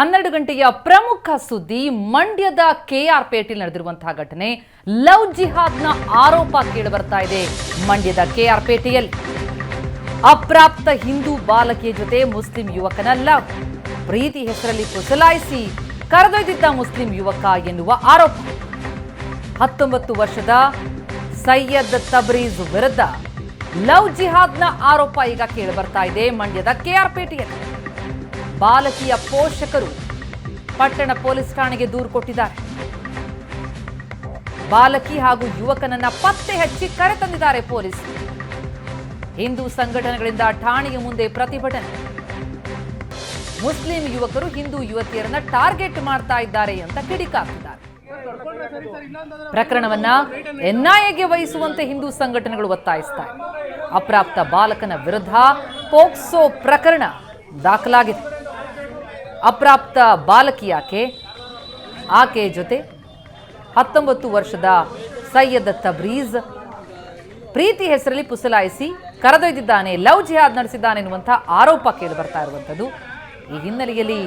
12 ಗಂಟೆಯ ಪ್ರಮುಖ ಸುದ್ದಿ ಮಂಡ್ಯದ ಕೆಆರ್ಪೇಟೆಯಲ್ಲಿ ನಡೆದಿರುವಂತಹ ಘಟನೆ ಲವ್ ಜಿಹಾದ್ನ ಆರೋಪ ಕೇಳಿಬರ್ತಾ ಇದೆ. ಮಂಡ್ಯದ ಕೆಆರ್ಪೇಟೆಯಲ್ಲಿ ಅಪ್ರಾಪ್ತ ಹಿಂದೂ ಬಾಲಕಿಯ ಜೊತೆ ಮುಸ್ಲಿಂ ಯುವಕನ ಲವ್ ಪ್ರೀತಿ ಹೆಸರಲ್ಲಿ ಪುಸಲಾಯಿಸಿ ಕರೆದೊಯ್ದಿದ್ದ ಮುಸ್ಲಿಂ ಯುವಕ ಎನ್ನುವ ಆರೋಪ. 19 ವರ್ಷದ ಸೈಯದ್ ತಬ್ರೀಜ್ ವಿರುದ್ಧ ಲವ್ ಜಿಹಾದ್ನ ಆರೋಪ ಈಗ ಕೇಳಿಬರ್ತಾ ಇದೆ. ಮಂಡ್ಯದ ಕೆಆರ್ಪೇಟೆಯಲ್ಲಿ ಬಾಲಕಿಯ ಪೋಷಕರು ಪಟ್ಟಣ ಪೊಲೀಸ್ ಠಾಣೆಗೆ ದೂರು ಕೊಟ್ಟಿದ್ದಾರೆ. ಬಾಲಕಿ ಹಾಗೂ ಯುವಕನನ್ನ ಪತ್ತೆ ಹಚ್ಚಿ ಕರೆತಂದಿದ್ದಾರೆ ಪೊಲೀಸ್. ಹಿಂದೂ ಸಂಘಟನೆಗಳಿಂದ ಠಾಣೆಯ ಮುಂದೆ ಪ್ರತಿಭಟನೆ. ಮುಸ್ಲಿಂ ಯುವಕರು ಹಿಂದೂ ಯುವತಿಯರನ್ನ ಟಾರ್ಗೆಟ್ ಮಾಡ್ತಾ ಇದ್ದಾರೆ ಅಂತ ಕಿಡಿಕಾರ್ತಿದ್ದಾರೆ. ಪ್ರಕರಣವನ್ನ ಎನ್ಐಎಗೆ ವಹಿಸುವಂತೆ ಹಿಂದೂ ಸಂಘಟನೆಗಳು ಒತ್ತಾಯಿಸುತ್ತಾರೆ. ಅಪ್ರಾಪ್ತ ಬಾಲಕನ ವಿರುದ್ಧ ಪೋಕ್ಸೋ ಪ್ರಕರಣ ದಾಖಲಾಗಿದೆ. ಅಪ್ರಾಪ್ತ ಬಾಲಕಿ ಆಕೆ ಜೊತೆ 19 ವರ್ಷದ ಸೈಯದ್ ತಬ್ರೀಜ್ ಪ್ರೀತಿ ಹೆಸರಲ್ಲಿ ಪುಸಲಾಯಿಸಿ ಕರೆದೊಯ್ದಿದ್ದಾನೆ, ಲವ್ ಜಿಹಾದ್ ನಡೆಸಿದ್ದಾನೆ ಎನ್ನುವಂತಹ ಆರೋಪ ಕೇಳಿ ಬರ್ತಾ ಇರುವಂಥದ್ದು. ಈ ಹಿನ್ನೆಲೆಯಲ್ಲಿ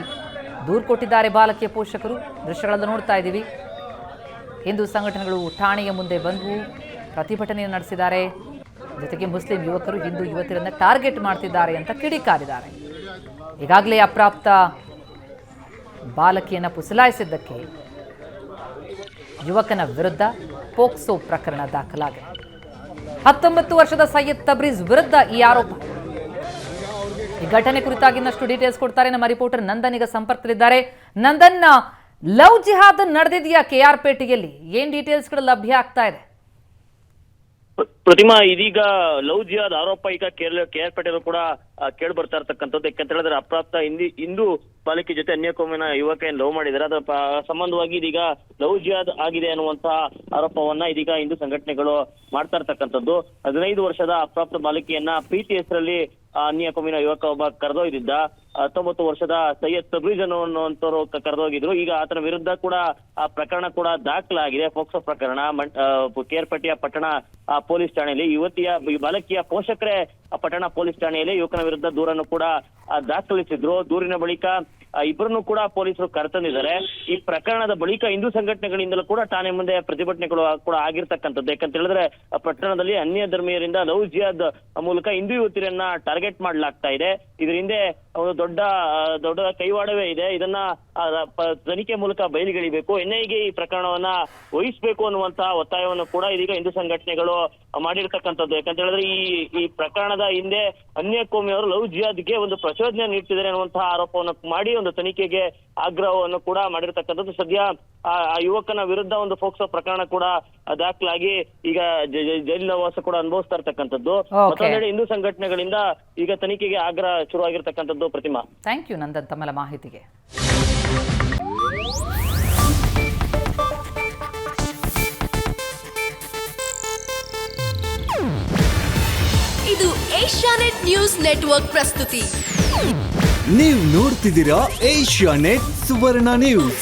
ದೂರು ಕೊಟ್ಟಿದ್ದಾರೆ ಬಾಲಕಿಯ ಪೋಷಕರು. ದೃಶ್ಯಗಳನ್ನು ನೋಡ್ತಾ ಇದ್ದೀವಿ. ಹಿಂದೂ ಸಂಘಟನೆಗಳು ಠಾಣೆಯ ಮುಂದೆ ಬಂದು ಪ್ರತಿಭಟನೆಯನ್ನು ನಡೆಸಿದ್ದಾರೆ. ಜೊತೆಗೆ ಮುಸ್ಲಿಂ ಯುವಕರು ಹಿಂದೂ ಯುವತಿಯರನ್ನ ಟಾರ್ಗೆಟ್ ಮಾಡ್ತಿದ್ದಾರೆ ಅಂತ ಕಿಡಿಕಾರಿದ್ದಾರೆ. ಈಗಾಗಲೇ ಅಪ್ರಾಪ್ತ ಬಾಲಕಿಯನ್ನು ಪುಸಲಾಯಿಸಿದ್ದಕ್ಕೆ ಯುವಕನ ವಿರುದ್ಧ ಪೋಕ್ಸೋ ಪ್ರಕರಣ ದಾಖಲಾಗಿದೆ. 19 ವರ್ಷದ ಸೈಯದ್ ತಬ್ರೀಜ್ ವಿರುದ್ಧ ಈ ಆರೋಪ. ಈ ಘಟನೆ ಕುರಿತಾಗಿ ಇನ್ನಷ್ಟು ಡೀಟೇಲ್ಸ್ ಕೊಡ್ತಾರೆ ನಮ್ಮ ರಿಪೋರ್ಟರ್ ನಂದನ್ ಈಗ ಸಂಪರ್ಕದಲ್ಲಿದ್ದಾರೆ. ನಂದನ್, ಲವ್ ಜಿಹಾದ್ ನಡೆದಿದೆಯಾ ಕೆಆರ್ಪೇಟೆಯಲ್ಲಿ? ಏನ್ ಡೀಟೇಲ್ಸ್ಗಳು ಲಭ್ಯ ಆಗ್ತಾ ಇದೆ? ಪ್ರತಿಮಾ, ಇದೀಗ ಲವ್ ಜಿಹಾದ್ ಆರೋಪ ಈಗ ಕೆಆರ್ಪೇಟೆಯಲ್ಲೂ ಕೂಡ ಕೇಳಿ ಬರ್ತಾ ಇರ್ತಕ್ಕಂಥದ್ದು. ಯಾಕಂತ ಹೇಳಿದ್ರೆ ಅಪ್ರಾಪ್ತ ಹಿಂದೂ ಬಾಲಕಿ ಜೊತೆ ಅನ್ಯಕೋಮಿನ ಯುವಕ ಏನ್ ಲವ್ ಮಾಡಿದ್ದಾರೆ, ಅದರ ಸಂಬಂಧವಾಗಿ ಇದೀಗ ಲವ್ ಜಿಹಾದ್ ಆಗಿದೆ ಅನ್ನುವಂತಹ ಆರೋಪವನ್ನ ಇದೀಗ ಹಿಂದೂ ಸಂಘಟನೆಗಳು ಮಾಡ್ತಾ ಇರ್ತಕ್ಕಂಥದ್ದು. 15 ವರ್ಷದ ಅಪ್ರಾಪ್ತ ಬಾಲಕಿಯನ್ನ ಪ್ರೀತಿ ಹೆಸರಲ್ಲಿ ಅನ್ಯಕೋಮಿನ ಯುವಕ ಒಬ್ಬ ಕರೆದೊಯ್ದಿದ್ದ. 19 ವರ್ಷದ ಸೈಯದ್ ತಬ್ರೀಜ್ ಅನ್ನುವಂಥವ್ರು ಕರೆದೋಗಿದ್ರು. ಈಗ ಆತನ ವಿರುದ್ಧ ಕೂಡ ಆ ಪ್ರಕರಣ ಕೂಡ ದಾಖಲಾಗಿದೆ. ಪೋಕ್ಸೋ ಪ್ರಕರಣ ಕೆಆರ್ಪೇಟೆಯ ಪಟ್ಟಣ ಪೊಲೀಸ್ ಠಾಣೆಯಲ್ಲಿ ಬಾಲಕಿಯ ಪೋಷಕರೇ ಪಟ್ಟಣ ಪೊಲೀಸ್ ಠಾಣೆಯಲ್ಲಿ ಯುವಕನ ವಿರುದ್ಧ ದೂರನ್ನು ಕೂಡ ದಾಖಲಿಸಿದ್ರು. ದೂರಿನ ಬಳಿಕ ಇಬ್ಬರನ್ನು ಕೂಡ ಪೊಲೀಸರು ಕರೆತಂದಿದ್ದಾರೆ. ಈ ಪ್ರಕರಣದ ಬಳಿಕ ಹಿಂದೂ ಸಂಘಟನೆಗಳಿಂದಲೂ ಕೂಡ ಠಾಣೆ ಮುಂದೆ ಪ್ರತಿಭಟನೆಗಳು ಕೂಡ ಆಗಿರ್ತಕ್ಕಂಥದ್ದು. ಯಾಕಂತ ಹೇಳಿದ್ರೆ ಪಟ್ಟಣದಲ್ಲಿ ಅನ್ಯ ಧರ್ಮೀಯರಿಂದ ಲವ್ ಜಿಹಾದ್ ಮೂಲಕ ಹಿಂದೂ ಯುವತಿಯರನ್ನ ಟಾರ್ಗೆಟ್ ಮಾಡಲಾಗ್ತಾ ಇದೆ. ಇದರ ಹಿಂದೆ ಒಂದು ದೊಡ್ಡ ಕೈವಾಡವೇ ಇದೆ. ಇದನ್ನ ತನಿಖೆ ಮೂಲಕ ಬಯಲಿಗೆಳಿಬೇಕು, ಎನ್ಐಎಗೆ ಈ ಪ್ರಕರಣವನ್ನ ವಹಿಸಬೇಕು ಅನ್ನುವಂತಹ ಒತ್ತಾಯವನ್ನು ಕೂಡ ಇದೀಗ ಹಿಂದೂ ಸಂಘಟನೆಗಳು ಮಾಡಿರ್ತಕ್ಕಂಥದ್ದು. ಯಾಕಂತ ಹೇಳಿದ್ರೆ ಈ ಪ್ರಕರಣದ ಹಿಂದೆ ಅನ್ಯಕೋಮಿಯವರು ಲವ್ ಜಿಹಾದ್ಗೆ ಒಂದು ಪ್ರಚೋದನೆ ನೀಡ್ತಿದ್ದಾರೆ ಅನ್ನುವಂತಹ ಆರೋಪವನ್ನು ಮಾಡಿ ಒಂದು ತನಿಖೆಗೆ ಆಗ್ರಹವನ್ನು ಕೂಡ ಮಾಡಿರ್ತಕ್ಕಂಥದ್ದು. ಸದ್ಯ ಆ ಯುವಕನ ವಿರುದ್ಧ ಒಂದು ಪೋಕ್ಸೋ ಪ್ರಕರಣ ಕೂಡ ದಾಖಲಾಗಿ ಈಗ ಜೈಲಿನ ವಾಸ ಕೂಡ ಅನುಭವಿಸ್ತಾ ಇರ್ತಕ್ಕಂಥದ್ದು. ಮತ್ತೊಂದೆಡೆ ಹಿಂದೂ ಸಂಘಟನೆಗಳಿಂದ ಈಗ ತನಿಖೆಗೆ ಆಗ್ರಹ ಶುರುವಾಗಿರ್ತಕ್ಕಂಥದ್ದು. ಪ್ರತಿಮಾ, ಥ್ಯಾಂಕ್ ಯು ನಂದನ್ ತಮ್ಮ ಮಾಹಿತಿಗೆ. ಇದು ಏಷ್ಯಾನೆಟ್ ನ್ಯೂಸ್ ನೆಟ್ವರ್ಕ್ ಪ್ರಸ್ತುತಿ. ನೀವು ನೋಡ್ತಿದ್ದೀರಾ ಏಷ್ಯಾನೆಟ್ ಸುವರ್ಣ ನ್ಯೂಸ್.